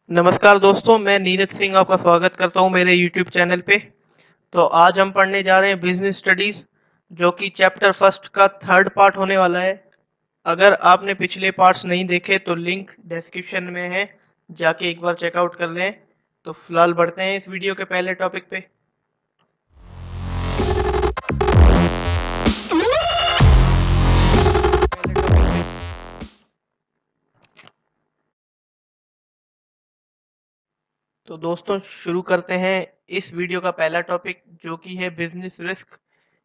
नमस्कार दोस्तों, मैं नीरज सिंह आपका स्वागत करता हूं मेरे YouTube चैनल पे। तो आज हम पढ़ने जा रहे हैं बिजनेस स्टडीज, जो कि चैप्टर फर्स्ट का थर्ड पार्ट होने वाला है। अगर आपने पिछले पार्ट्स नहीं देखे तो लिंक डिस्क्रिप्शन में है, जाके एक बार चेकआउट कर लें। तो फिलहाल बढ़ते हैं इस वीडियो के पहले टॉपिक पे। तो दोस्तों शुरू करते हैं इस वीडियो का पहला टॉपिक, जो कि है बिजनेस रिस्क,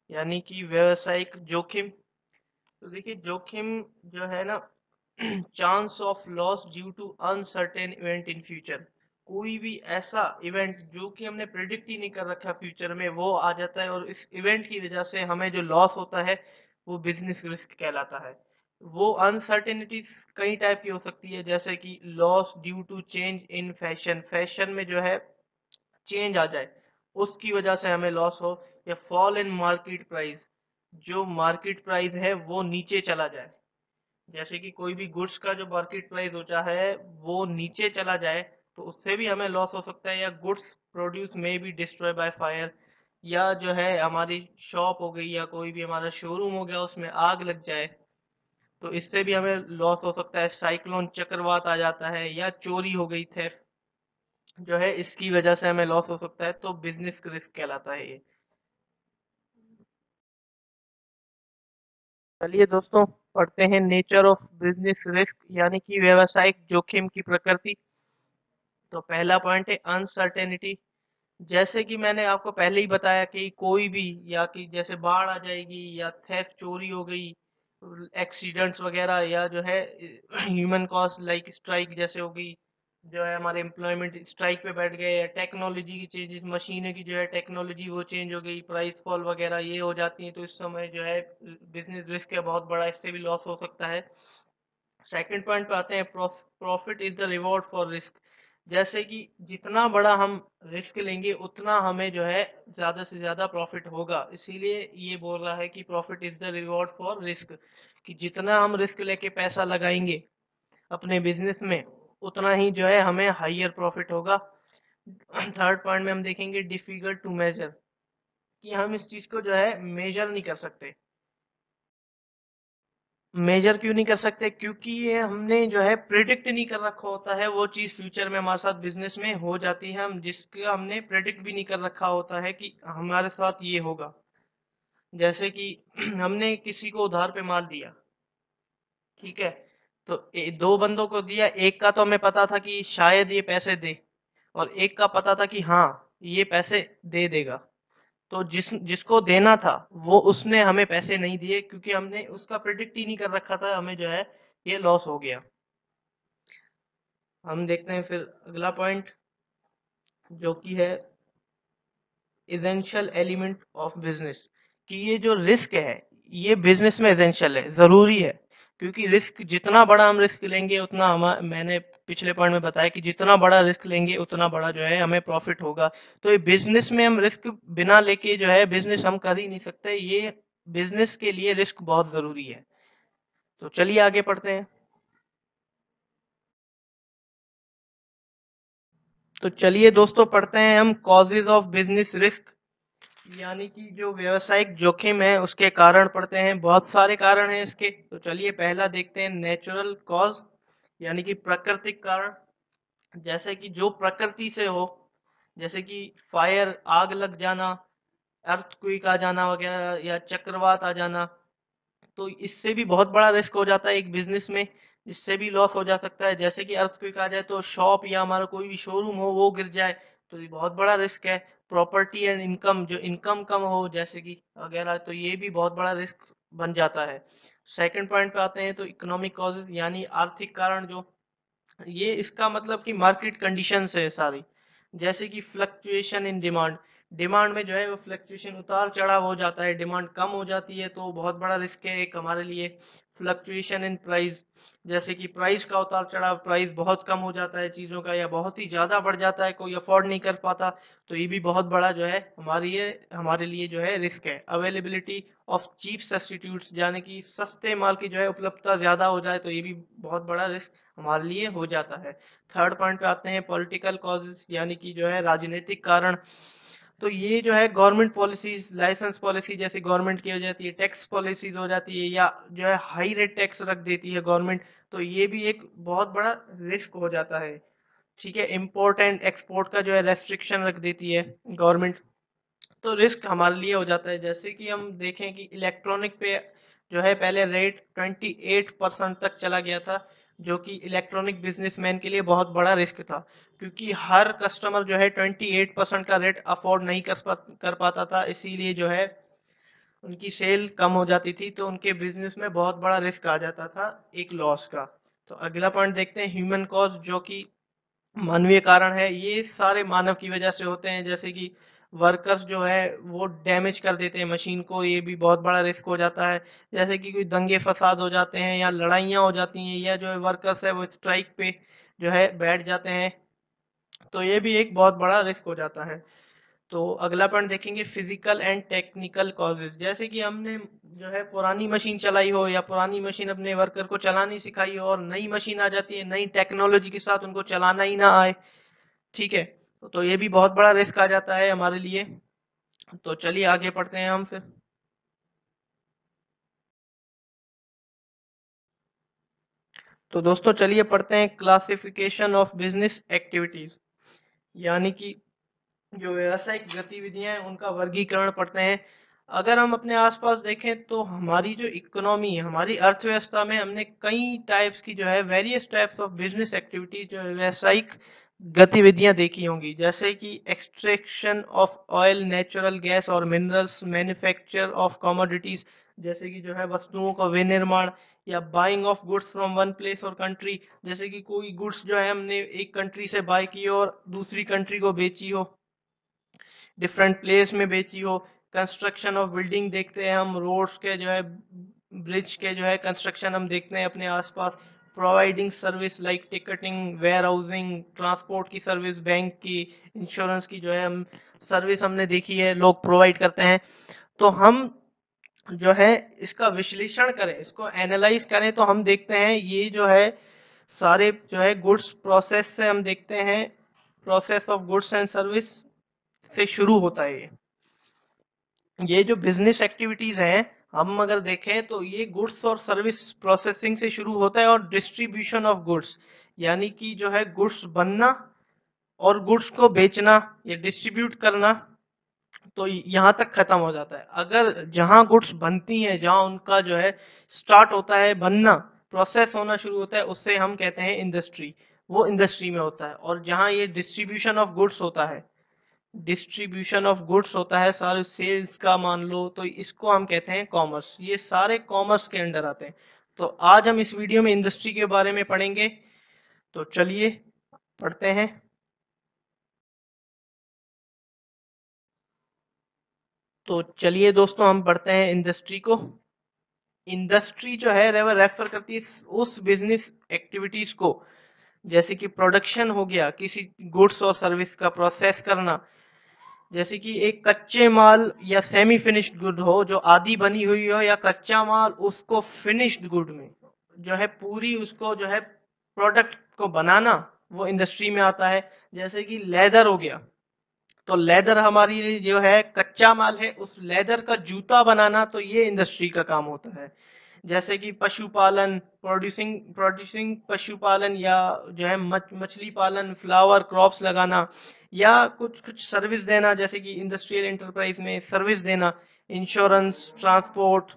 यानी कि व्यवसायिक जोखिम। तो देखिए, जोखिम जो है ना, chance of loss due to uncertain event in future. कोई भी ऐसा इवेंट जो कि हमने प्रिडिक्ट ही नहीं कर रखा फ्यूचर में, वो आ जाता है और इस इवेंट की वजह से हमें जो लॉस होता है वो बिजनेस रिस्क कहलाता है। वो अनसर्टेनिटीज कई टाइप की हो सकती है, जैसे कि loss due to change in fashion, fashion में जो है चेंज आ जाए उसकी वजह से हमें लॉस हो, या फॉल इन मार्केट प्राइस, जो मार्केट प्राइस है वो नीचे चला जाए। जैसे कि कोई भी गुड्स का जो मार्केट प्राइस होता है वो नीचे चला जाए, तो उससे भी हमें लॉस हो सकता है। या गुड्स प्रोड्यूस में बी डिस्ट्रॉय बाय फायर, या जो है हमारी शॉप हो गई या कोई भी हमारा शोरूम हो गया उसमें आग लग जाए, तो इससे भी हमें लॉस हो सकता है। साइक्लोन चक्रवात आ जाता है, या चोरी हो गई थे जो है, इसकी वजह से हमें लॉस हो सकता है। तो बिजनेस रिस्क कहलाता है ये। चलिए दोस्तों, पढ़ते हैं नेचर ऑफ बिजनेस रिस्क, यानी कि व्यवसायिक जोखिम की प्रकृति। तो पहला पॉइंट है अनसर्टेनिटी। जैसे कि मैंने आपको पहले ही बताया कि कोई भी, या कि जैसे बाढ़ आ जाएगी, या थेफ्ट चोरी हो गई, एक्सीडेंट्स वगैरह, या जो है ह्यूमन कॉस्ट लाइक स्ट्राइक जैसे हो गई, जो है हमारे एम्प्लॉयमेंट स्ट्राइक पे बैठ गए, या टेक्नोलॉजी की चेंजेस, मशीनें की जो है टेक्नोलॉजी वो चेंज हो गई, प्राइस फॉल वगैरह ये हो जाती है, तो इस समय जो है बिजनेस रिस्क है बहुत बड़ा, इससे भी लॉस हो सकता है। सेकंड पॉइंट पे आते हैं, profit is the reward for risk. जैसे कि जितना बड़ा हम रिस्क लेंगे उतना हमें जो है ज्यादा से ज्यादा प्रॉफिट होगा, इसीलिए ये बोल रहा है कि profit is the reward for risk, कि जितना हम रिस्क लेके पैसा लगाएंगे अपने बिजनेस में उतना ही जो है हमें हाइयर प्रॉफिट होगा। थर्ड पॉइंट में हम देखेंगे डिफिकल्ट टू मेजर, कि हम इस चीज को जो है मेजर नहीं कर सकते। मेजर क्यों नहीं कर सकते? क्योंकि ये हमने जो है प्रिडिक्ट नहीं कर रखा होता है, वो चीज फ्यूचर में हमारे साथ बिजनेस में हो जाती है, हम जिसका हमने प्रिडिक्ट भी नहीं कर रखा होता है कि हमारे साथ ये होगा। जैसे कि हमने किसी को उधार पे माल दिया, ठीक है, तो दो बंदों को दिया, एक का तो हमें पता था कि शायद ये पैसे दे, और एक का पता था कि हाँ ये पैसे दे देगा। तो जिसको देना था वो उसने हमें पैसे नहीं दिए, क्योंकि हमने उसका प्रिडिक्ट ही नहीं कर रखा था, हमें जो है ये लॉस हो गया। हम देखते हैं फिर अगला पॉइंट, जो कि है एसेंशियल एलिमेंट ऑफ बिजनेस, कि ये जो रिस्क है ये बिजनेस में एसेंशियल है, जरूरी है। क्योंकि रिस्क जितना बड़ा हम रिस्क लेंगे उतना हम, मैंने पिछले पॉइंट में बताया कि जितना बड़ा रिस्क लेंगे उतना बड़ा जो है हमें प्रॉफिट होगा। तो ये बिजनेस में हम रिस्क बिना लेके जो है बिजनेस हम कर ही नहीं सकते, ये बिजनेस के लिए रिस्क बहुत जरूरी है। तो चलिए आगे पढ़ते हैं। तो चलिए दोस्तों, पढ़ते हैं हम कॉजेज ऑफ बिजनेस रिस्क, यानी कि जो व्यवसायिक जोखिम है उसके कारण पढ़ते हैं। बहुत सारे कारण हैं इसके, तो चलिए पहला देखते हैं, नेचुरल कॉज, यानी कि प्राकृतिक कारण। जैसे कि जो प्रकृति से हो, जैसे कि फायर, आग लग जाना, अर्थक्वेक आ जाना वगैरह, या चक्रवात आ जाना, तो इससे भी बहुत बड़ा रिस्क हो जाता है एक बिजनेस में, इससे भी लॉस हो जा सकता है। जैसे कि अर्थक्वेक आ जाए तो शॉप या हमारा कोई भी शोरूम हो वो गिर जाए, तो ये बहुत बड़ा रिस्क है। प्रॉपर्टी एंड इनकम, जो इनकम कम हो जैसे कि वगैरह, तो ये भी बहुत बड़ा रिस्क बन जाता है। सेकंड पॉइंट पे आते हैं, तो इकोनॉमिक कॉजेज, यानी आर्थिक कारण, जो ये इसका मतलब कि मार्केट कंडीशंस है सारी। जैसे कि फ्लक्चुएशन इन डिमांड, डिमांड में जो है वो फ्लक्चुएशन, उतार चढ़ाव हो जाता है, डिमांड कम हो जाती है, तो बहुत बड़ा रिस्क है एक हमारे लिए। फ्लक्चुएशन इन प्राइस, जैसे कि प्राइस का उतार चढ़ाव, प्राइस बहुत कम हो जाता है चीज़ों का या बहुत ही ज़्यादा बढ़ जाता है, कोई अफोर्ड नहीं कर पाता, तो ये भी बहुत बड़ा जो है हमारे लिए जो है रिस्क है। अवेलेबिलिटी ऑफ चीप सब्स्टिट्यूट्स, यानी कि सस्ते माल की जो है उपलब्धता ज़्यादा हो जाए, तो ये भी बहुत बड़ा रिस्क हमारे लिए हो जाता है। थर्ड पॉइंट पे आते हैं पॉलिटिकल कॉजेज, यानी कि जो है राजनीतिक कारण। तो ये जो है गवर्नमेंट पॉलिसीज, लाइसेंस पॉलिसी जैसे गवर्नमेंट की हो जाती है, टैक्स पॉलिसीज हो जाती है, या जो है हाई रेट टैक्स रख देती है गवर्नमेंट, तो ये भी एक बहुत बड़ा रिस्क हो जाता है। ठीक है, इंपोर्ट एंड एक्सपोर्ट का जो है रेस्ट्रिक्शन रख देती है गवर्नमेंट, तो रिस्क हमारे लिए हो जाता है। जैसे कि हम देखें कि इलेक्ट्रॉनिक पे जो है पहले रेट 28% तक चला गया था, जो कि इलेक्ट्रॉनिक बिजनेसमैन के लिए बहुत बड़ा रिस्क था, क्योंकि हर कस्टमर जो है 28% का रेट अफोर्ड नहीं कर पाता था, इसीलिए जो है उनकी सेल कम हो जाती थी, तो उनके बिजनेस में बहुत बड़ा रिस्क आ जाता था एक लॉस का। तो अगला पॉइंट देखते हैं ह्यूमन कॉज, जो कि मानवीय कारण है। ये सारे मानव की वजह से होते हैं, जैसे कि वर्कर्स जो है वो डैमेज कर देते हैं मशीन को, ये भी बहुत बड़ा रिस्क हो जाता है। जैसे कि कोई दंगे फसाद हो जाते हैं या लड़ाइयाँ हो जाती हैं, या जो है वर्कर्स है वो स्ट्राइक पे जो है बैठ जाते हैं, तो ये भी एक बहुत बड़ा रिस्क हो जाता है। तो अगला पॉइंट देखेंगे फिजिकल एंड टेक्निकल कॉजेज, जैसे कि हमने जो है पुरानी मशीन चलाई हो या पुरानी मशीन अपने वर्कर को चलानी सिखाई हो, और नई मशीन आ जाती है नई टेक्नोलॉजी के साथ, उनको चलाना ही ना आए। ठीक है, तो ये भी बहुत बड़ा रिस्क आ जाता है हमारे लिए। तो चलिए आगे पढ़ते हैं हम फिर। तो दोस्तों चलिए पढ़ते हैं क्लासिफिकेशन ऑफ बिजनेस एक्टिविटीज, यानी कि जो व्यावसायिक गतिविधियां हैं उनका वर्गीकरण पढ़ते हैं। अगर हम अपने आसपास देखें तो हमारी जो इकोनॉमी है, हमारी अर्थव्यवस्था में हमने कई टाइप्स की जो है various types of business activities, जो है व्यावसायिक गतिविधियां देखी होंगी, जैसे कि extraction of oil, natural gas और मिनरल्स, मैन्युफैक्चर ऑफ कमोडिटीज, जैसे कि जो है वस्तुओं का विनिर्माण, या buying of goods from one place और कंट्री, जैसे कि कोई गुड्स जो है हमने एक कंट्री से बाय की हो और दूसरी कंट्री को बेची हो, डिफरेंट प्लेस में बेची हो। कंस्ट्रक्शन ऑफ बिल्डिंग देखते हैं हम, रोड्स के जो है, ब्रिज के जो है कंस्ट्रक्शन हम देखते हैं अपने आसपास। Providing service like ticketing, warehousing, transport की सर्विस, बैंक की, इंश्योरेंस की जो है हम सर्विस हमने देखी है, लोग प्रोवाइड करते हैं। तो हम जो है इसका विश्लेषण करें, इसको एनालाइज करें, तो हम देखते हैं ये जो है सारे जो है गुड्स प्रोसेस से हम देखते हैं, process of goods and service से शुरू होता है ये जो बिजनेस एक्टिविटीज हैं, हम अगर देखें तो ये गुड्स और सर्विस प्रोसेसिंग से शुरू होता है, और डिस्ट्रीब्यूशन ऑफ गुड्स, यानी कि जो है गुड्स बनना और गुड्स को बेचना या डिस्ट्रीब्यूट करना, तो यहाँ तक खत्म हो जाता है। अगर जहां गुड्स बनती हैं, जहां उनका जो है स्टार्ट होता है बनना, प्रोसेस होना शुरू होता है, उससे हम कहते हैं इंडस्ट्री, वो इंडस्ट्री में होता है। और जहां ये डिस्ट्रीब्यूशन ऑफ गुड्स होता है, डिस्ट्रीब्यूशन ऑफ गुड्स होता है, सारे सेल्स का मान लो, तो इसको हम कहते हैं कॉमर्स। ये सारे कॉमर्स के अंडर आते हैं। तो आज हम इस वीडियो में इंडस्ट्री के बारे में पढ़ेंगे, तो चलिए पढ़ते हैं। तो चलिए दोस्तों हम पढ़ते हैं इंडस्ट्री को। इंडस्ट्री जो है वह रेफर करती है उस बिजनेस एक्टिविटीज को, जैसे कि प्रोडक्शन हो गया, किसी गुड्स और सर्विस का प्रोसेस करना, जैसे कि एक कच्चे माल या सेमी फिनिश्ड गुड हो जो आधी बनी हुई हो, या कच्चा माल उसको फिनिश्ड गुड में जो है पूरी उसको जो है प्रोडक्ट को बनाना, वो इंडस्ट्री में आता है। जैसे कि लेदर हो गया, तो लेदर हमारी लिए जो है कच्चा माल है, उस लेदर का जूता बनाना, तो ये इंडस्ट्री का काम होता है। जैसे कि पशुपालन, प्रोड्यूसिंग प्रोड्यूसिंग पशुपालन, या जो है मछली पालन, फ्लावर क्रॉप्स लगाना, या कुछ कुछ सर्विस देना, जैसे कि इंडस्ट्रियल एंटरप्राइज में सर्विस देना। इंश्योरेंस, ट्रांसपोर्ट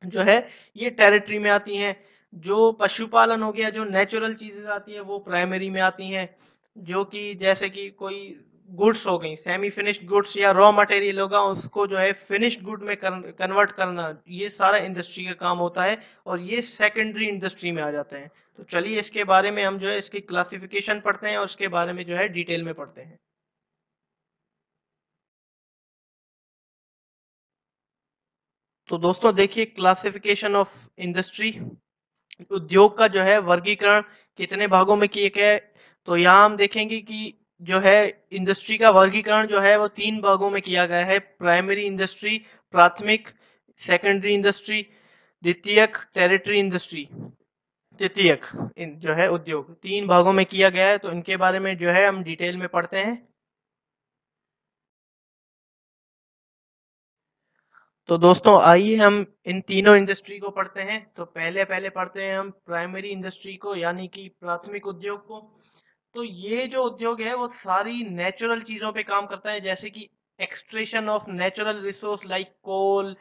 जो है ये टेरिटरी में आती हैं। जो पशुपालन हो गया, जो नेचुरल चीजें आती है वो प्राइमरी में आती हैं, जो कि जैसे कि कोई गुड्स हो गई, सेमी फिनिश्ड गुड्स या रॉ मटेरियल होगा, उसको जो है फिनिश्ड गुड में कन्वर्ट करना, ये सारा इंडस्ट्री का काम होता है, और ये सेकेंडरी इंडस्ट्री में आ जाते हैं। तो चलिए इसके बारे में हम जो है इसकी क्लासिफिकेशन पढ़ते हैं, और उसके बारे में जो है डिटेल में पढ़ते हैं। तो दोस्तों देखिए, क्लासिफिकेशन ऑफ इंडस्ट्री, उद्योग का जो है वर्गीकरण कितने भागों में किया गया है। तो यहाँ हम देखेंगे कि जो है इंडस्ट्री का वर्गीकरण जो है वो 3 भागों में किया गया है। प्राइमरी इंडस्ट्री, प्राथमिक, सेकेंडरी इंडस्ट्री, द्वितीयक, टेरिटरी इंडस्ट्री, तृतीयक जो है उद्योग, 3 भागों में किया गया है। तो इनके बारे में जो है हम डिटेल में पढ़ते हैं। तो दोस्तों आइए हम इन तीनों इंडस्ट्री को पढ़ते हैं। तो पहले पहले पढ़ते हैं हम प्राइमरी इंडस्ट्री को, यानी कि प्राथमिक उद्योग को। तो ये जो उद्योग है वो सारी नेचुरल चीजों पे काम करता है, जैसे कि extraction of natural resource like coal,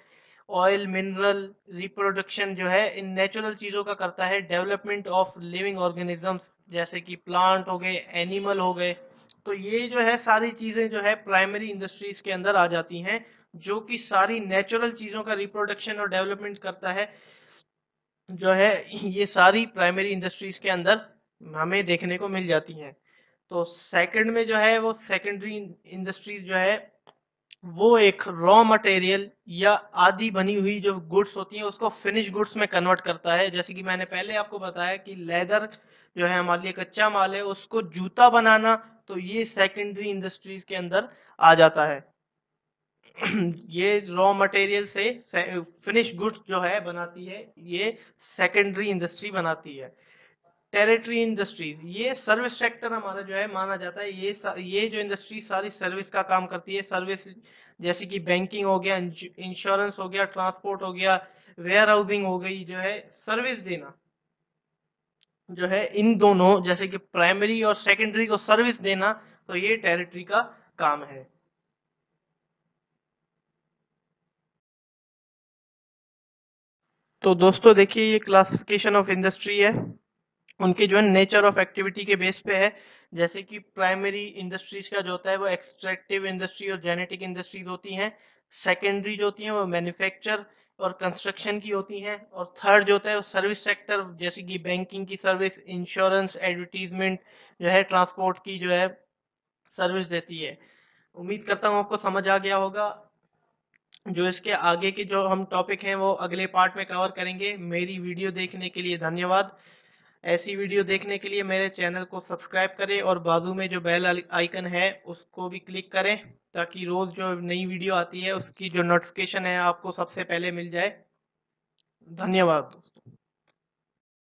oil, mineral, reproduction जो है इन नेचुरल चीजों का करता है। डेवलपमेंट ऑफ लिविंग ऑर्गेनिजम्स, जैसे कि प्लांट हो गए, एनिमल हो गए। तो ये जो है सारी चीजें जो है प्राइमरी इंडस्ट्रीज के अंदर आ जाती हैं, जो कि सारी नेचुरल चीजों का रिप्रोडक्शन और डेवलपमेंट करता है। जो है ये सारी प्राइमरी इंडस्ट्रीज के अंदर हमें देखने को मिल जाती हैं। तो सेकंड में जो है वो सेकेंडरी इंडस्ट्रीज जो है वो एक रॉ मटेरियल या आधी बनी हुई जो गुड्स होती हैं उसको फिनिश गुड्स में कन्वर्ट करता है। जैसे कि मैंने पहले आपको बताया कि लेदर जो है हमारे लिए कच्चा माल है, उसको जूता बनाना, तो ये सेकेंडरी इंडस्ट्रीज के अंदर आ जाता है। ये रॉ मटेरियल से फिनिश गुड्स जो है बनाती है, ये सेकेंडरी इंडस्ट्री बनाती है। टेरिटरी इंडस्ट्रीज, ये सर्विस सेक्टर हमारा जो है माना जाता है। ये जो इंडस्ट्री सारी सर्विस का काम करती है। सर्विस जैसे कि बैंकिंग हो गया, इंश्योरेंस हो गया, ट्रांसपोर्ट हो गया, वेयर हाउसिंग हो गई, जो है सर्विस देना जो है इन दोनों, जैसे कि प्राइमरी और सेकेंडरी को सर्विस देना, तो ये टेरिटरी का काम है। तो दोस्तों देखिए, ये क्लासिफिकेशन ऑफ इंडस्ट्री है, उनके जो है नेचर ऑफ एक्टिविटी के बेस पे है। जैसे कि प्राइमरी इंडस्ट्रीज का जो होता है वो एक्सट्रैक्टिव इंडस्ट्री और जेनेटिक इंडस्ट्रीज होती हैं। सेकेंडरी जो होती हैं वो मैन्युफैक्चर और कंस्ट्रक्शन की होती हैं। और थर्ड जो होता है वो सर्विस सेक्टर, जैसे कि बैंकिंग की सर्विस, इंश्योरेंस, एडवर्टीजमेंट, जो है ट्रांसपोर्ट की जो है सर्विस देती है। उम्मीद करता हूँ आपको समझ आ गया होगा। जो इसके आगे के जो हम टॉपिक हैं वो अगले पार्ट में कवर करेंगे। मेरी वीडियो देखने के लिए धन्यवाद। ऐसी वीडियो देखने के लिए मेरे चैनल को सब्सक्राइब करें और बाजू में जो बेल आइकन है उसको भी क्लिक करें, ताकि रोज जो नई वीडियो आती है उसकी जो नोटिफिकेशन है आपको सबसे पहले मिल जाए। धन्यवाद।